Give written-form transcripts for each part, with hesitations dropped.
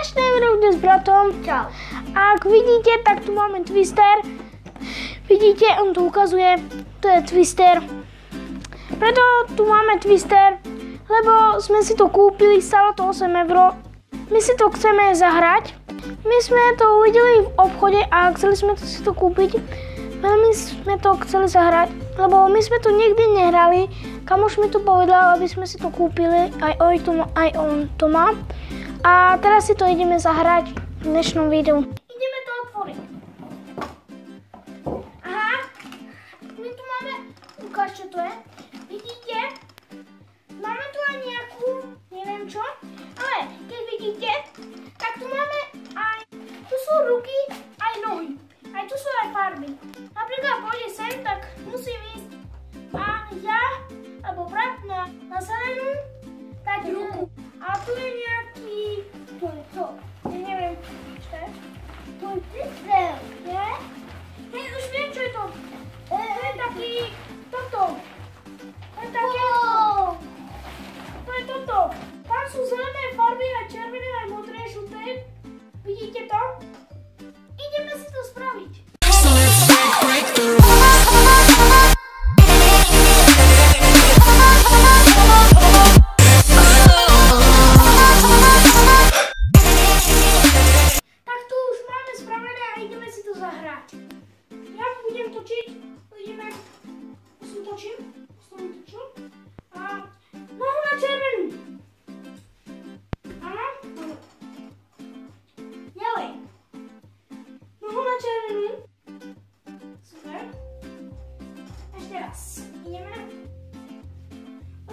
dnešné video s bratom. Čau. A ak vidíte, tak tu máme Twister. Vidíte, on tu ukazuje, to je Twister. Preto tu máme Twister, lebo sme si to kúpili, stalo to 8 €. My si to chceme zahrať. My sme to uvideli v obchode a chceli sme si to kúpiť. Veľmi sme to chceli zahrať, lebo my sme to nikdy nehrali. Kamoš mi tu povedal, aby sme si to kúpili, aj on to má. A teraz si to ideme zahrať v dnešnom videu. Ideme to otvoriť. Aha, my tu máme, ukáž čo to je. Vidíte? Máme tu aj nejakú, neviem čo, ale keď vidíte, tak tu máme aj, tu sú ruky, aj nohy. Aj tu sú aj farby. Napríklad pôjde sem, tak musím ísť a ja, alebo brat na zelenú, dať ruku. A tu je nejaký, to je to, ja neviem, čo je? To je Twister, nie? Hej, už viem, čo je to. To je taký, toto. To je také, to je toto. Tam sú zelené farby, aj červené, aj modré, žlté. Vidíte to? Ideme si to spraviť. Tak tu už máme spravené a ideme si to zahrať. Ja budem točiť, ideme, točím. A nohu na červenú. Áno? Ďalej. Nohu na červenú. Super. Ešte raz. Ideme.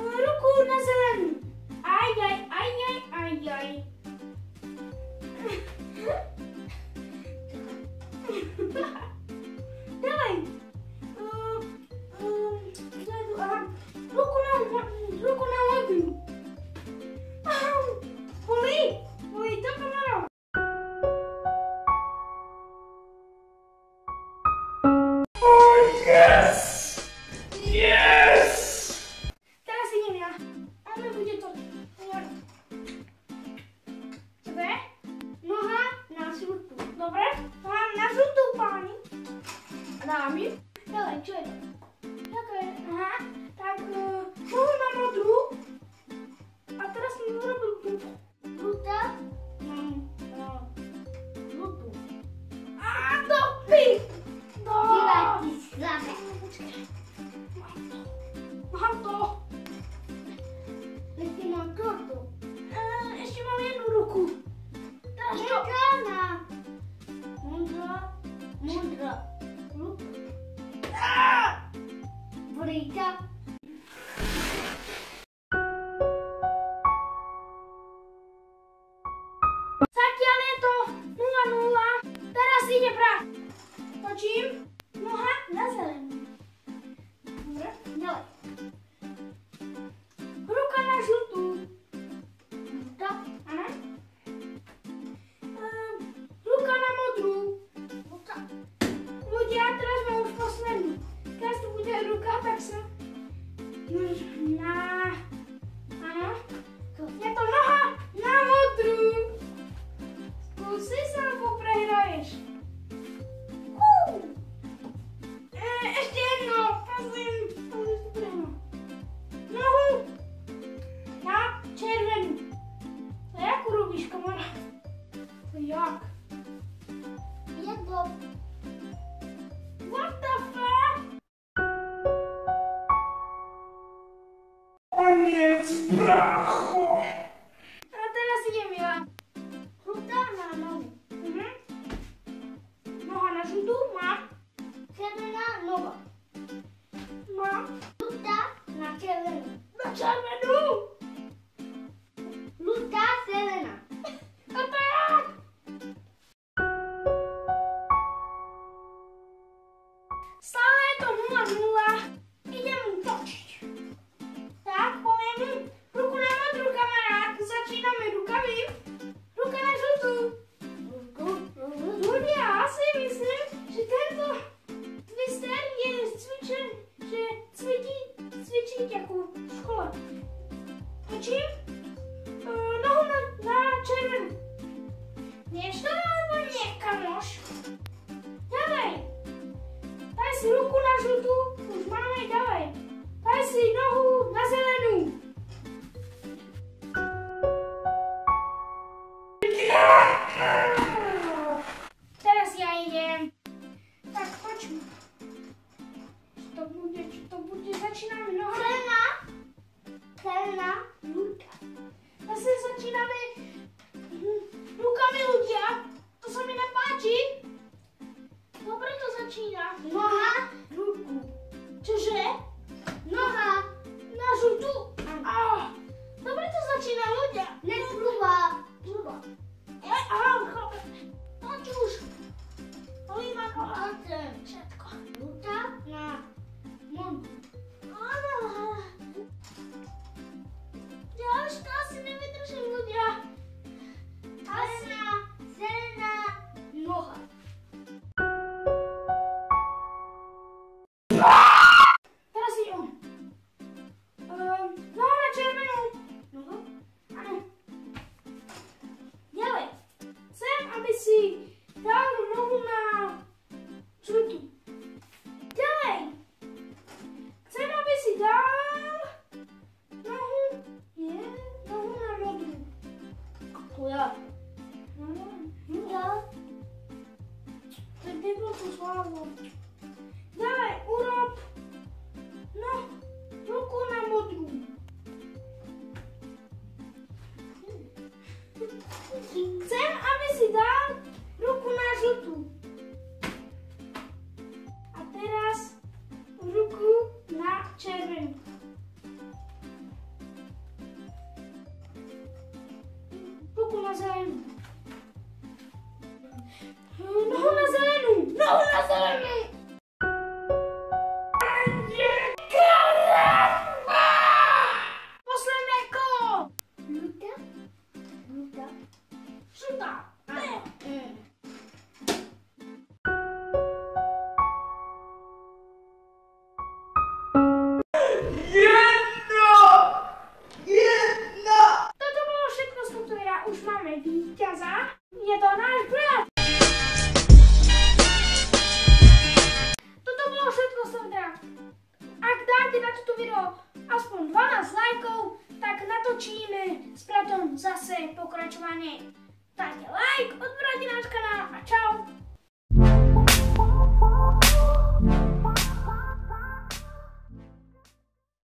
Ruku na zelenú. Aj. Ďalej. Ruku na modrú. Bolí to, kamarát. Yes! Teraz idem ja. A on bude to. Dobre? Noha na žltú. Dobre? Noha na žltú, páni. Dámy. Ďalej, čo je to? Aha, tak nohu na modrú. A teraz mi urobil túto. Žltá? Žltú. Á, dopy! Mám to. Ešte mám toto. Ešte mám jednu ruku. Teraz čo? Modrá. Bolíka. Zatiaľ je to 0-0. Teraz ide brat. Točím. Noha na zelenú. Dobre, ďalej. Ruka na žltú. Žltá, áno. Ruka na modrú. Žltá. Ľudia, teraz mám už poslednú. Teraz to bude ruka, tak sa... Áno. Je to noha na modrú. Skúsi sa, alebo prehraješ. Ešte jedno, prosím. Nohu na červenú. To jak urobíš, kamarát? To jak? Jedno. What the fuck? Koniec, bracho! A teraz idem ja. Žltá na nohu. Noha na žltú má. Červená noha. Má. Žltá na červenú. Na červenú. Žltá zelená. A to jak? Stále je to 0-0. Idem točiť. Tak, poviem mu. Ruku na modrú, kamarát. Začíname rukami. Ruka na žltú. Ľudia, asi myslím, že tento Twister je cvičen, že cvičiť ako v škole. Točím. Nohu na červenú. si ruku na žltú, už máme, dávaj. Daj si nohu na zelenú. Teraz ja idem. Tak, poďme. Čo to bude, začíname nohami. Zelená. Ľudka. Zase začíname rukami ľudia. To sa mi nepáči. Dobre to začína. Noha. Ruku. Čože? Noha. Na žltú. Dobre to začína ľudia. Nepluva. Chápem. Poď už. Olíva, Odsem. všetko. Žltá na nogu. Áno. Ja už to asi nevydržím, ľudia. Zelená noha. Teraz ide on. Noha na červenú. Noha. Áno. Ďalej. Chcem, aby si dal nohu na žltú. Ďalej. Chcem, aby si dal nohu, nie, nohu na modrú. Tu ja. Ja. Tak nebolo to slávo. Ďalej,